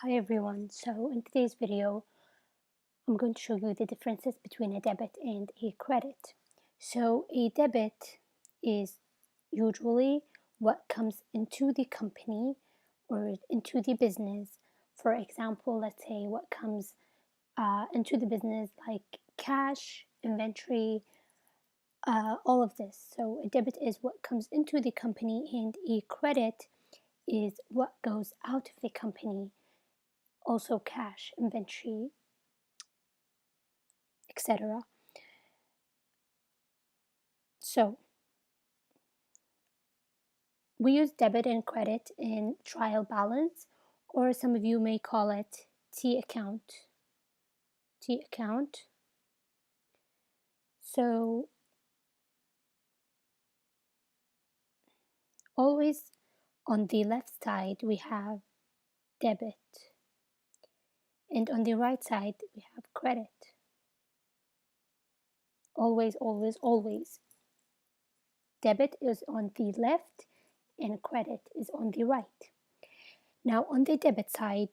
Hi everyone, so in today's video I'm going to show you the differences between a debit and a credit. So a debit is usually what comes into the company or into the business. For example, let's say what comes into the business like cash, inventory, all of this. So a debit is what comes into the company and a credit is what goes out of the company, also cash, inventory, etc. So we use debit and credit in trial balance, or some of you may call it T account. T account. So always on the left side we have debit, and on the right side we have credit. Always, always, always. Debit is on the left and credit is on the right. Now on the debit side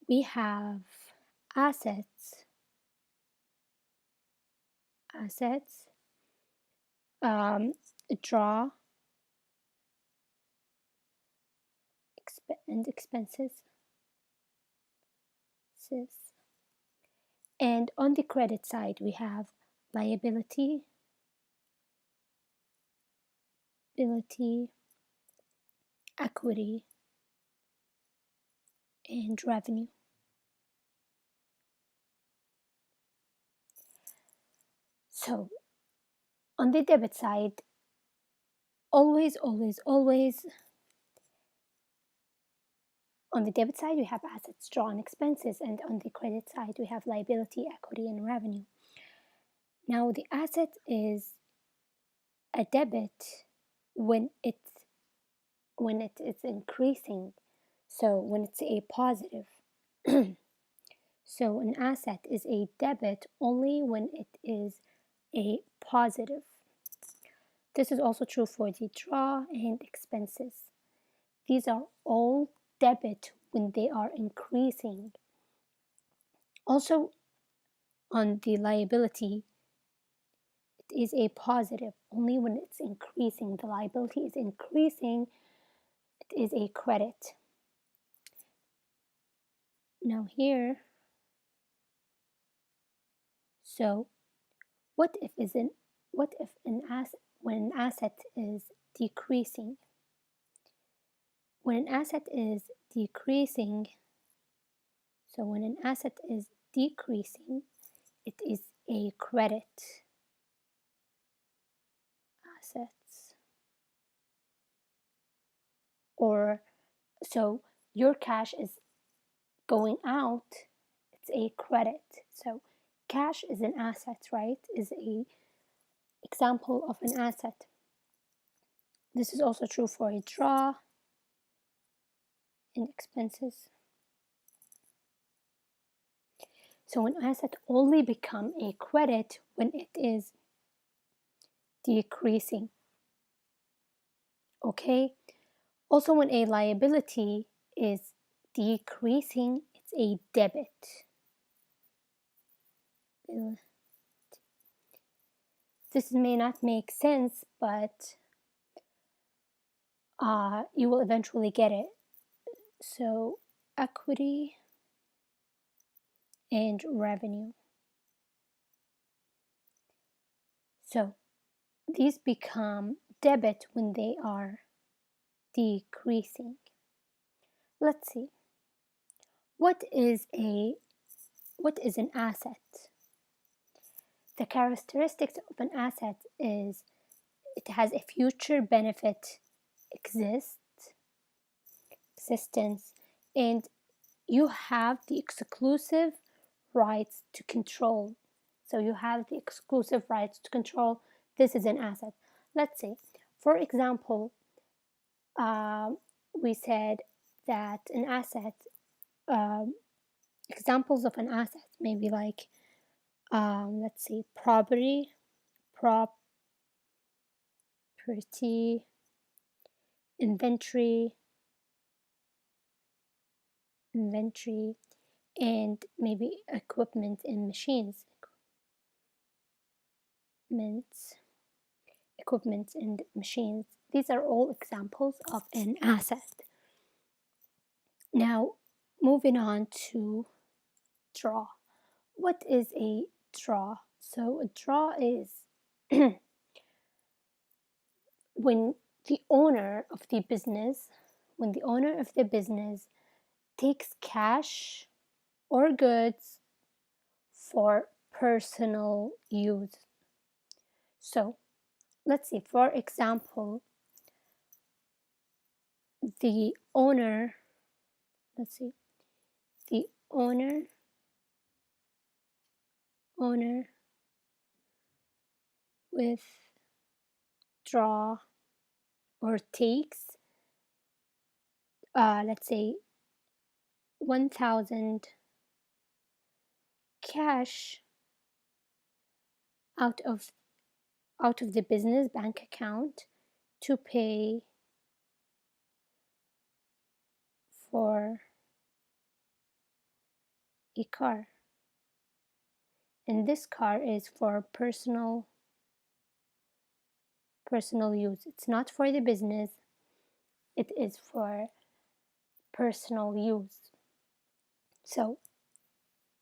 we have assets, draw, and expenses. And on the credit side, we have liability, equity, and revenue. So on the debit side, always, always, always, on the debit side, we have assets, drawn, expenses, and on the credit side, we have liability, equity, and revenue. Now, the asset is a debit when it is increasing, so when it's a positive. So an asset is a debit only when it is a positive. This is also true for the draw and expenses. These are all debit when they are increasing. Also, on the liability, it is a positive only when it's increasing. The liability is increasing, it is a credit. Now here, so what if when an asset is decreasing? When an asset is decreasing, so when an asset is decreasing, it is a credit. Assets. Or so your cash is going out, it's a credit. So cash is an asset, right? Is a example of an asset. This is also true for a draw and expenses. So an asset only become a credit when it is decreasing. Okay? Also, when a liability is decreasing, it's a debit. This may not make sense, but you will eventually get it. So equity and revenue. So these become debit when they are decreasing. Let's see. What is an asset? The characteristics of an asset is it has a future benefit existence, and you have the exclusive rights to control. So you have the exclusive rights to control. This is an asset. Let's say, for example, we said that an asset, examples of an asset, maybe like, let's see, property, inventory, inventory, and maybe equipment and machines. Equipment and machines. These are all examples of an asset. Now, moving on to draw. What is a draw? So a draw is when the owner of the business, takes cash or goods for personal use. So let's see, for example, the owner, let's see, the owner withdraw or takes, let's say 1,000 cash out of the business bank account to pay for a car, and this car is for personal use. It's not for the business, it is for personal use. So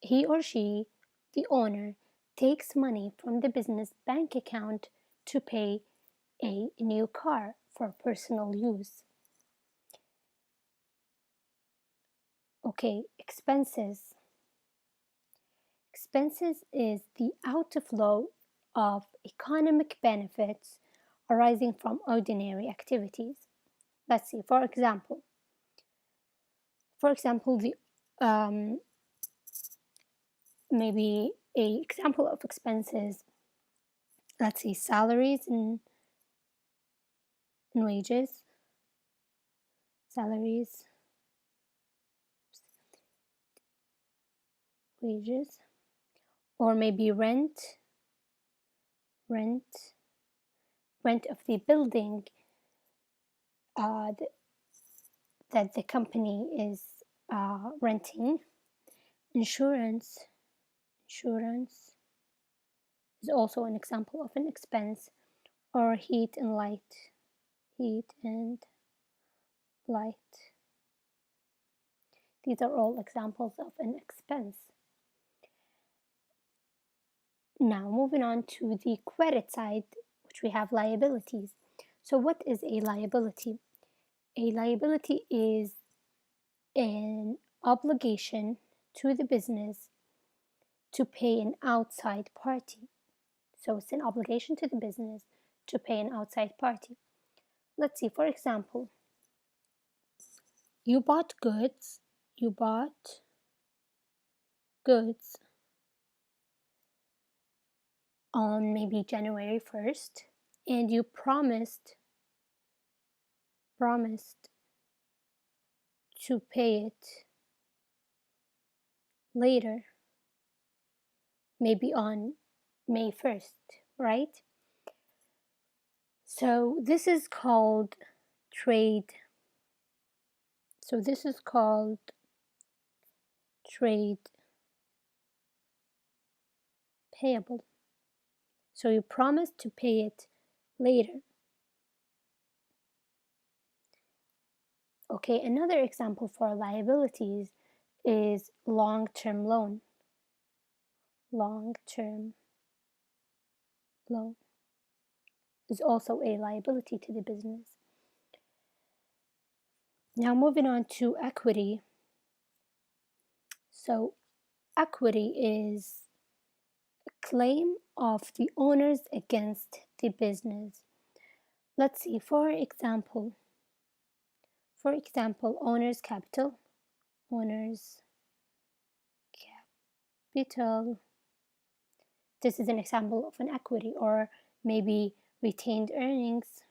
he or she, the owner, takes money from the business bank account to pay a new car for personal use. Okay, expenses. Expenses is the outflow of economic benefits arising from ordinary activities. Let's see, for example, the maybe a example of expenses. Let's see, salaries and wages, salaries, wages, or maybe rent of the building that the company is renting. Insurance is also an example of an expense, or heat and light. These are all examples of an expense. Now, moving on to the credit side, which we have liabilities. So what is a liability? A liability is an obligation to the business to pay an outside party. So it's an obligation to the business to pay an outside party. Let's see, for example, you bought goods on maybe January 1st, and you promised to pay it later, maybe on May 1st, right? So this is called trade. Payable. So you promised to pay it later. Okay, another example for liabilities is long-term loan. Long-term loan is also a liability to the business. Now moving on to equity. So equity is a claim of the owners against the business. Let's see, for example, owner's capital. This is an example of an equity, or maybe retained earnings,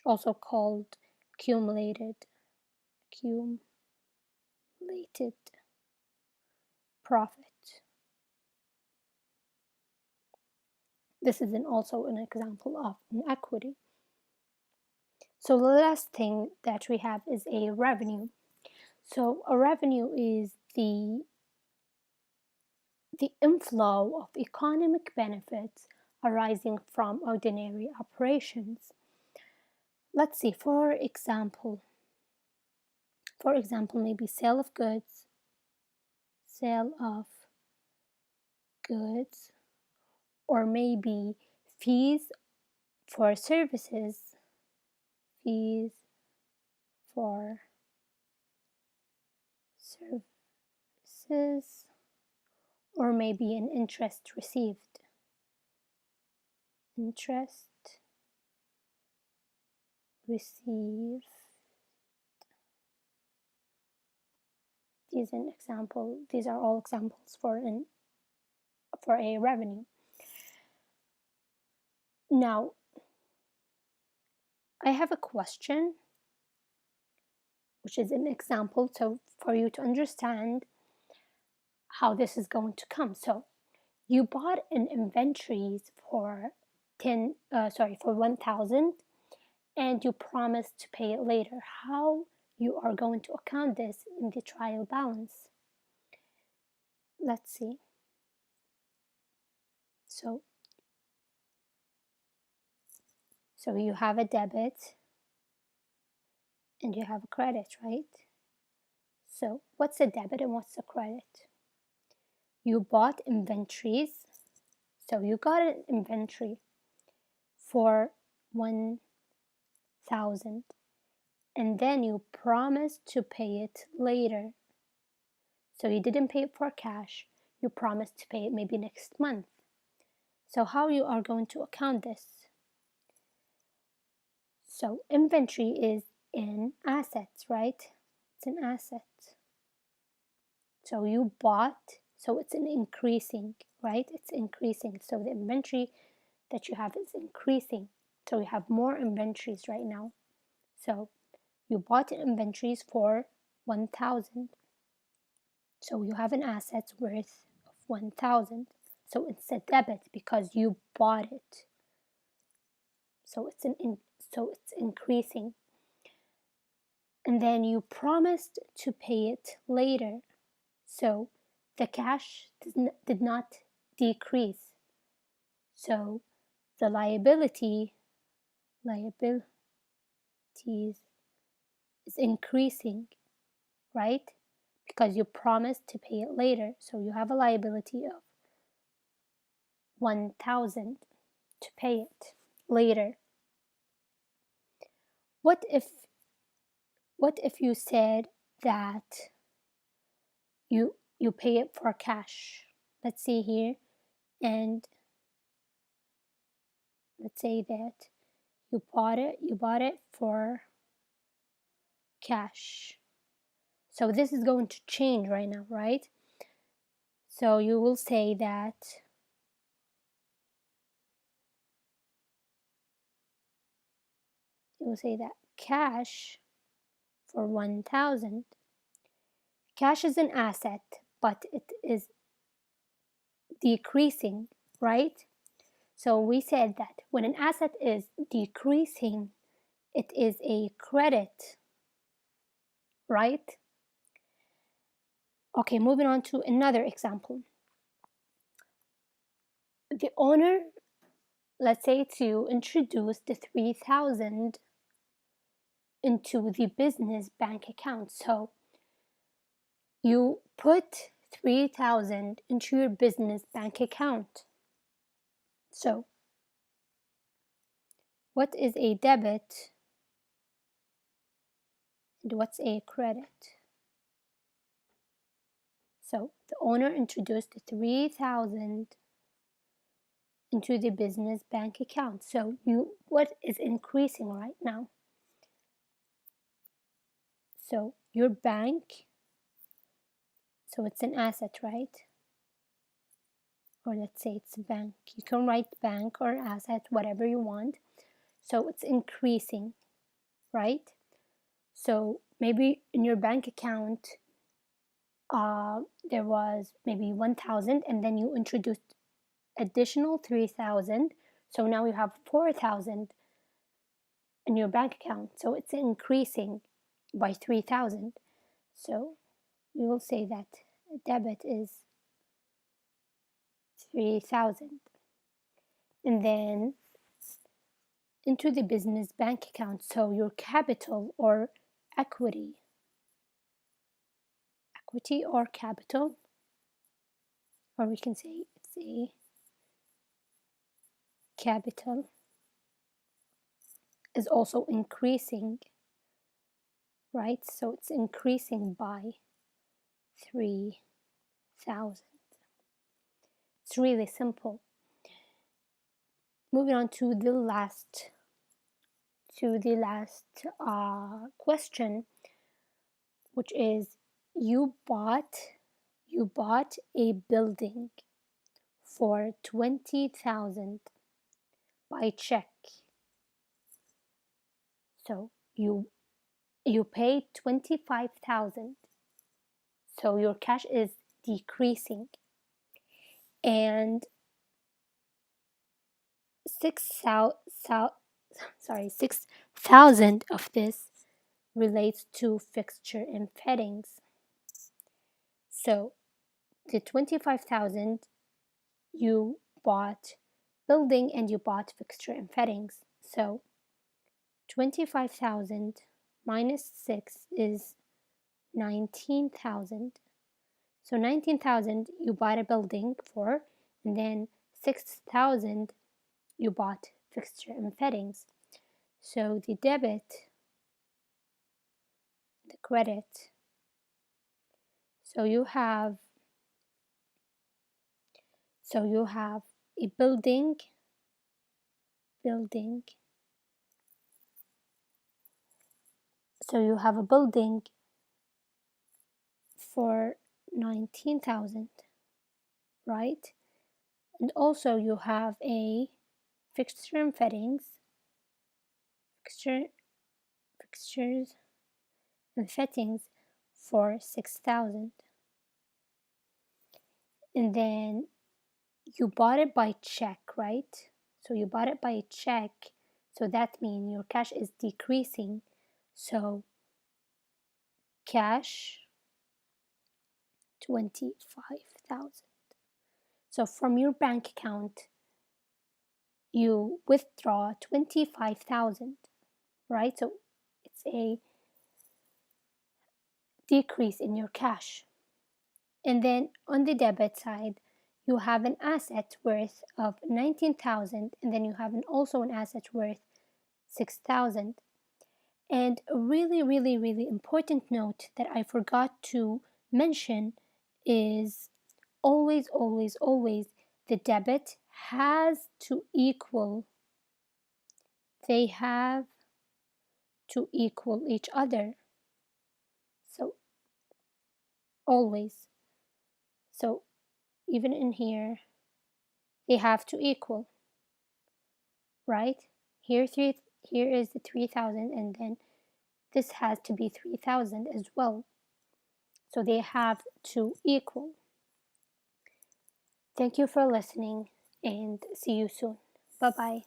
also called accumulated profit. This is also an example of an equity. So the last thing that we have is a revenue. So a revenue is the inflow of economic benefits arising from ordinary operations. Let's see, for example, maybe sale of goods, or maybe fees for services, fees for services, or maybe an interest received. Interest received. These are all examples for a revenue. Now, I have a question, which is an example, so for you to understand how this is going to come. So you bought an inventories for 1,000, and you promised to pay it later. How you are going to account this in the trial balance? Let's see. So you have a debit and you have a credit, right? So what's a debit and what's a credit? You bought inventories, so you got an inventory for 1,000, and then you promised to pay it later. So you didn't pay it for cash, you promised to pay it maybe next month. So how you are going to account this? So inventory is in assets, right? It's an asset. So you bought, so it's an increasing, right? It's increasing. So the inventory that you have is increasing. So you have more inventories right now. So you bought inventories for 1,000. So you have an asset worth of 1,000. So it's a debit because you bought it. So it's increasing. And then you promised to pay it later. So the cash did not decrease. So the liabilities is increasing, right? Because you promised to pay it later. So you have a liability of 1,000 to pay it later. What if you said that you pay it for cash? Let's see here, and let's say that you bought it for cash. So this is going to change right now, right? So you will say that cash for 1,000. Cash is an asset, but it is decreasing, right? So we said that when an asset is decreasing, it is a credit, right? Okay, moving on to another example. The owner, let's say, to introduce the 3,000 into the business bank account. So you put 3,000 into your business bank account. So what is a debit and what's a credit? So the owner introduced 3,000 into the business bank account. So what is increasing right now? So your bank, so it's an asset, right? Or let's say it's a bank. You can write bank or asset, whatever you want. So it's increasing, right? So maybe in your bank account, there was maybe 1,000, and then you introduced additional 3,000. So now you have 4,000 in your bank account. So it's increasing by 3,000. So we will say that debit is 3,000. And then into the business bank account. So your capital or equity or capital, or we can say it's a capital, is also increasing, right? So it's increasing by 3,000. It's really simple. Moving on to the last question, which is you bought a building for 20,000 by check. So you paid 25,000. So your cash is decreasing, and 6,000 of this relates to fixture and fittings. So the 25,000 you bought building and you bought fixture and fittings. So 25,000 minus 6 is 19,000. So 19,000 you bought a building for, and then 6,000 you bought fixture and fittings. So the debit, the credit. So you have a building. So you have a building for 19,000, right? And also you have a fixture and fittings, fixtures and fittings for 6,000. And then you bought it by check, right? So you bought it by check, so that means your cash is decreasing. So cash 25,000. So from your bank account you withdraw 25,000, right? So it's a decrease in your cash. And then on the debit side, you have an asset worth of 19,000, and then you have also an asset worth 6,000. And a really, really, really important note that I forgot to mention is always, always, always the debit has to equal, they have to equal each other. So always. So even in here, they have to equal, right? Here is the 3,000, and then this has to be 3,000 as well. So they have to equal. Thank you for listening, and see you soon. Bye-bye.